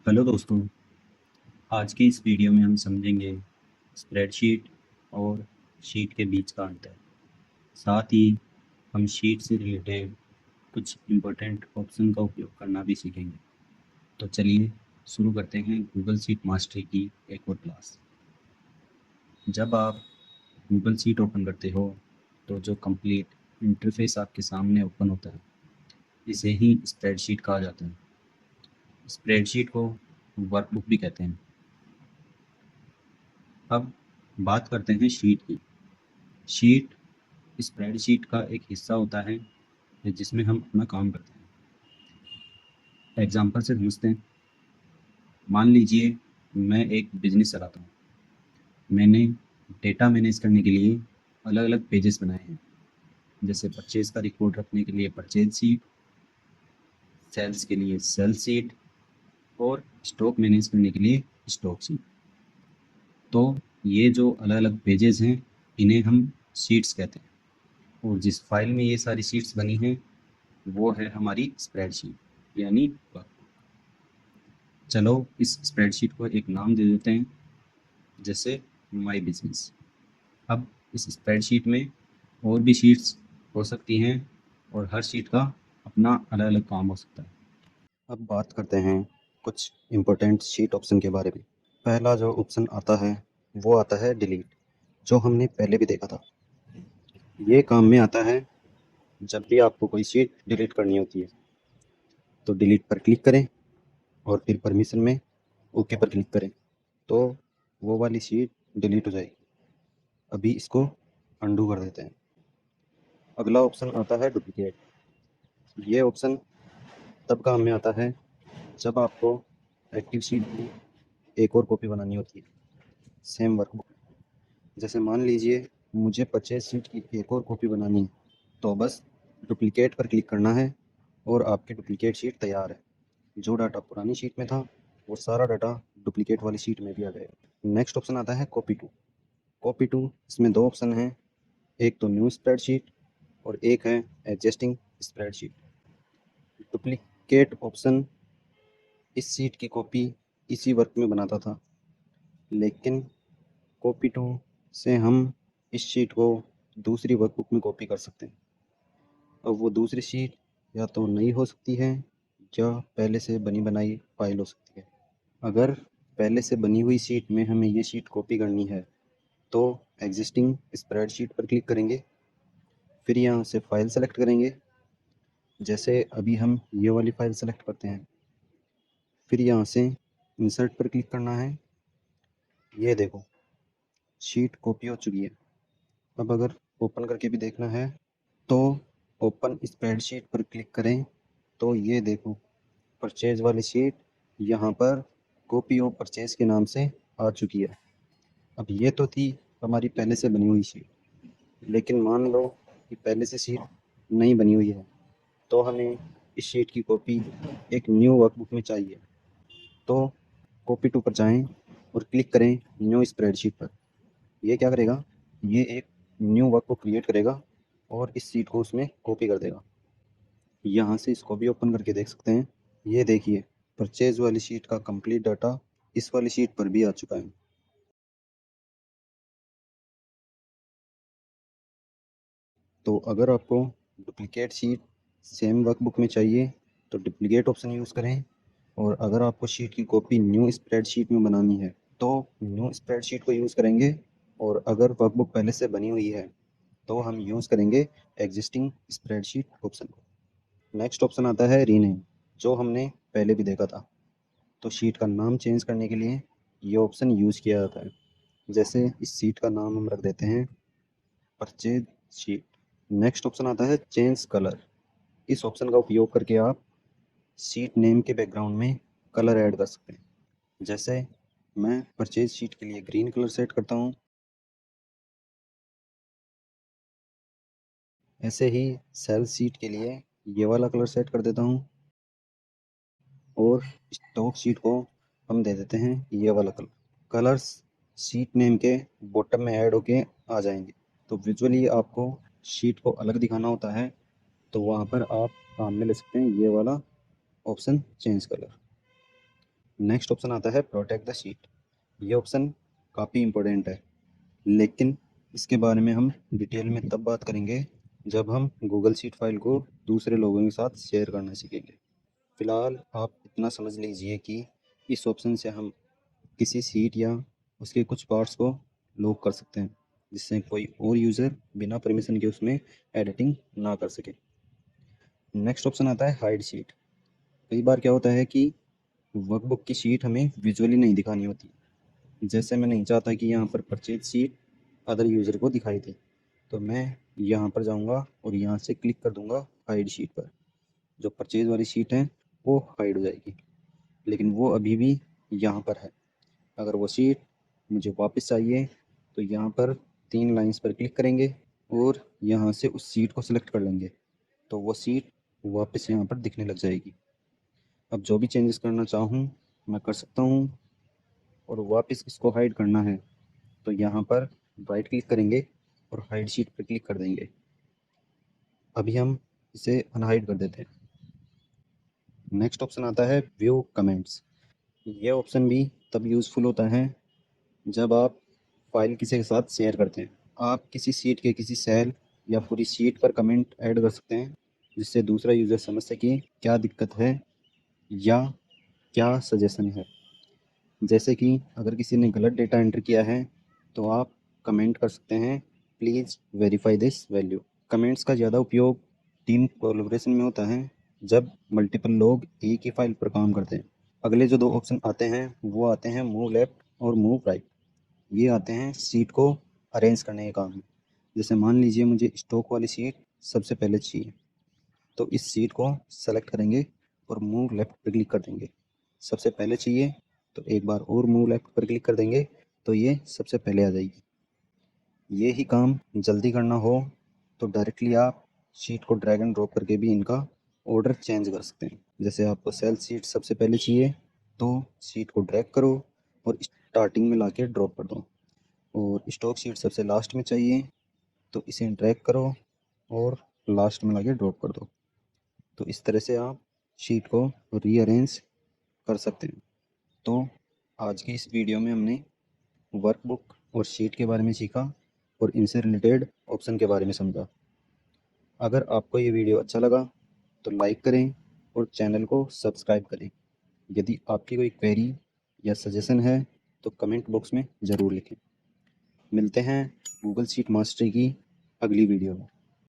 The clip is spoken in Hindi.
हेलो दोस्तों। आज की इस वीडियो में हम समझेंगे स्प्रेडशीट और शीट के बीच का अंतर। साथ ही हम शीट से रिलेटेड कुछ इम्पोर्टेंट ऑप्शन का उपयोग करना भी सीखेंगे। तो चलिए शुरू करते हैं गूगल शीट मास्टरी की एक और क्लास। जब आप गूगल शीट ओपन करते हो तो जो कंप्लीट इंटरफेस आपके सामने ओपन होता है, इसे ही स्प्रेडशीट कहा जाता है। स्प्रेडशीट को वर्कबुक भी कहते हैं। अब बात करते हैं शीट की। शीट स्प्रेडशीट का एक हिस्सा होता है जिसमें हम अपना काम करते हैं। एग्जांपल से समझते हैं। मान लीजिए मैं एक बिजनेस चलाता हूँ। मैंने डेटा मैनेज करने के लिए अलग अलग पेजेस बनाए हैं, जैसे परचेज का रिकॉर्ड रखने के लिए परचेज शीट, सेल्स के लिए सेल्स शीट और स्टॉक मैनेज करने के लिए स्टॉक शीट। तो ये जो अलग अलग पेजेस हैं, इन्हें हम शीट्स कहते हैं। और जिस फाइल में ये सारी शीट्स बनी हैं वो है हमारी स्प्रेडशीट यानी वर्कबुक। चलो इस स्प्रेडशीट को एक नाम दे देते हैं, जैसे माई बिजनेस। अब इस स्प्रेडशीट में और भी शीट्स हो सकती हैं और हर शीट का अपना अलग अलग काम हो सकता है। अब बात करते हैं कुछ इम्पोर्टेंट शीट ऑप्शन के बारे में। पहला जो ऑप्शन आता है वो आता है डिलीट, जो हमने पहले भी देखा था। ये काम में आता है जब भी आपको कोई शीट डिलीट करनी होती है। तो डिलीट पर क्लिक करें और फिर परमिशन में ओके पर क्लिक करें, तो वो वाली शीट डिलीट हो जाएगी। अभी इसको अंडू कर देते हैं। अगला ऑप्शन आता है डुप्लीकेट। ये ऑप्शन तब काम में आता है जब आपको एक्टिव शीट की एक और कॉपी बनानी होती है, सेम वर्कबुक। जैसे मान लीजिए मुझे परचेज शीट की एक और कॉपी बनानी है, तो बस डुप्लीकेट पर क्लिक करना है और आपकी डुप्लीकेट शीट तैयार है। जो डाटा पुरानी शीट में था वो सारा डाटा डुप्लीकेट वाली शीट में भी आ जाएगा। नेक्स्ट ऑप्शन आता है कॉपी टू। कॉपी टू, इसमें दो ऑप्शन हैं, एक तो न्यू स्प्रेडशीट और एक है एडजस्टिंग स्प्रेडशीट। डुप्लीकेट ऑप्शन इस शीट की कॉपी इसी वर्क में बनाता था, लेकिन कॉपी टू से हम इस शीट को दूसरी वर्कबुक में कॉपी कर सकते हैं। अब वो दूसरी शीट या तो नई हो सकती है या पहले से बनी बनाई फाइल हो सकती है। अगर पहले से बनी हुई शीट में हमें ये शीट कॉपी करनी है तो एग्जिस्टिंग स्प्रेडशीट पर क्लिक करेंगे, फिर यहाँ से फाइल सेलेक्ट करेंगे। जैसे अभी हम ये वाली फाइल सेलेक्ट करते हैं, फिर यहाँ से इंसर्ट पर क्लिक करना है। ये देखो शीट कॉपी हो चुकी है। अब अगर ओपन करके भी देखना है तो ओपन स्प्रेडशीट पर क्लिक करें, तो ये देखो परचेज वाली शीट यहाँ पर कॉपी ऑफ परचेज के नाम से आ चुकी है। अब ये तो थी हमारी पहले से बनी हुई शीट, लेकिन मान लो कि पहले से शीट नहीं बनी हुई है, तो हमें इस शीट की कॉपी एक न्यू वर्कबुक में चाहिए। तो कॉपी टू पर जाएं और क्लिक करें न्यू स्प्रेडशीट पर। ये क्या करेगा, ये एक न्यू वर्कबुक क्रिएट करेगा और इस शीट को उसमें कॉपी कर देगा। यहाँ से इसको भी ओपन करके देख सकते हैं। ये देखिए परचेज वाली शीट का कंप्लीट डाटा इस वाली शीट पर भी आ चुका है। तो अगर आपको डुप्लीकेट शीट सेम वर्कबुक में चाहिए तो डुप्लीकेट ऑप्शन यूज़ करें, और अगर आपको शीट की कॉपी न्यू स्प्रेडशीट में बनानी है तो न्यू स्प्रेडशीट को यूज़ करेंगे, और अगर वर्कबुक पहले से बनी हुई है तो हम यूज़ करेंगे एग्जिस्टिंग स्प्रेडशीट ऑप्शन को। नेक्स्ट ऑप्शन आता है रीनेम, जो हमने पहले भी देखा था। तो शीट का नाम चेंज करने के लिए ये ऑप्शन यूज़ किया जाता है। जैसे इस शीट का नाम हम रख देते हैं परचेज शीट। नेक्स्ट ऑप्शन आता है चेंज कलर। इस ऑप्शन का उपयोग करके आप शीट नेम के बैकग्राउंड में कलर ऐड कर सकते हैं। जैसे मैं परचेज शीट के लिए ग्रीन कलर सेट करता हूँ, ऐसे ही सेल शीट के लिए ये वाला कलर सेट कर देता हूँ, और स्टॉक शीट को हम दे देते हैं ये वाला कलर। कलर्स शीट नेम के बॉटम में ऐड होके आ जाएंगे। तो विजुअली आपको शीट को अलग दिखाना होता है, तो वहाँ पर आप काम में ले सकते हैं ये वाला option change colour. Next option आता है प्रोटेक्ट द शीट। ये ऑप्शन काफ़ी इम्पोर्टेंट है, लेकिन इसके बारे में हम डिटेल में तब बात करेंगे जब हम गूगल शीट फाइल को दूसरे लोगों के साथ शेयर करना सीखेंगे। फ़िलहाल आप इतना समझ लीजिए कि इस ऑप्शन से हम किसी शीट या उसके कुछ पार्ट्स को लॉक कर सकते हैं, जिससे कोई और यूज़र बिना परमिशन के उसमें एडिटिंग ना कर सके। नेक्स्ट ऑप्शन आता है हाइड शीट। कई बार क्या होता है कि वर्कबुक की शीट हमें विजुअली नहीं दिखानी होती। जैसे मैं नहीं चाहता कि यहाँ पर परचेज शीट अदर यूज़र को दिखाई दे, तो मैं यहाँ पर जाऊँगा और यहाँ से क्लिक कर दूँगा हाइड शीट पर। जो परचेज वाली शीट है वो हाइड हो जाएगी, लेकिन वो अभी भी यहाँ पर है। अगर वो शीट मुझे वापस चाहिए तो यहाँ पर 3 लाइंस पर क्लिक करेंगे और यहाँ से उस शीट को सिलेक्ट कर लेंगे, तो वो शीट वापस यहाँ पर दिखने लग जाएगी। अब जो भी चेंजेस करना चाहूँ मैं कर सकता हूँ, और वापस इसको हाइड करना है तो यहाँ पर राइट क्लिक करेंगे और हाइड शीट पर क्लिक कर देंगे। अभी हम इसे अनहाइड कर देते हैं। नेक्स्ट ऑप्शन आता है व्यू कमेंट्स। ये ऑप्शन भी तब यूज़फुल होता है जब आप फाइल किसी के साथ शेयर करते हैं। आप किसी शीट के किसी सेल या पूरी शीट पर कमेंट ऐड कर सकते हैं, जिससे दूसरा यूज़र समझ सके क्या दिक्कत है या क्या सजेशन है। जैसे कि अगर किसी ने गलत डेटा एंटर किया है तो आप कमेंट कर सकते हैं, please verify this value. Comments का ज़्यादा उपयोग टीम कोलैबोरेशन में होता है, जब मल्टीपल लोग एक ही फाइल पर काम करते हैं। अगले जो 2 ऑप्शन आते हैं वो आते हैं मूव लेफ्ट और मूव राइट। ये आते हैं शीट को अरेंज करने के काम में। जैसे मान लीजिए मुझे स्टॉक वाली शीट सबसे पहले चाहिए, तो इस शीट को सेलेक्ट करेंगे और मूव लेफ्ट पर क्लिक कर देंगे। सबसे पहले चाहिए तो एक बार और मूव लेफ्ट पर क्लिक कर देंगे तो ये सबसे पहले आ जाएगी। ये ही काम जल्दी करना हो तो डायरेक्टली आप शीट को ड्रैग एंड ड्रॉप करके भी इनका ऑर्डर चेंज कर सकते हैं। जैसे आपको सेल शीट सबसे पहले चाहिए तो शीट को ड्रैग करो और स्टार्टिंग में लाके ड्रॉप कर दो, और स्टॉक शीट सबसे लास्ट में चाहिए तो इसे ड्रैग करो और लास्ट में लाके ड्रॉप कर दो। तो इस तरह से आप शीट को रीअरेंज कर सकते हैं। तो आज की इस वीडियो में हमने वर्कबुक और शीट के बारे में सीखा और इनसे रिलेटेड ऑप्शन के बारे में समझा। अगर आपको ये वीडियो अच्छा लगा तो लाइक करें और चैनल को सब्सक्राइब करें। यदि आपकी कोई क्वेरी या सजेशन है तो कमेंट बॉक्स में ज़रूर लिखें। मिलते हैं गूगल शीट मास्टरी की अगली वीडियो में।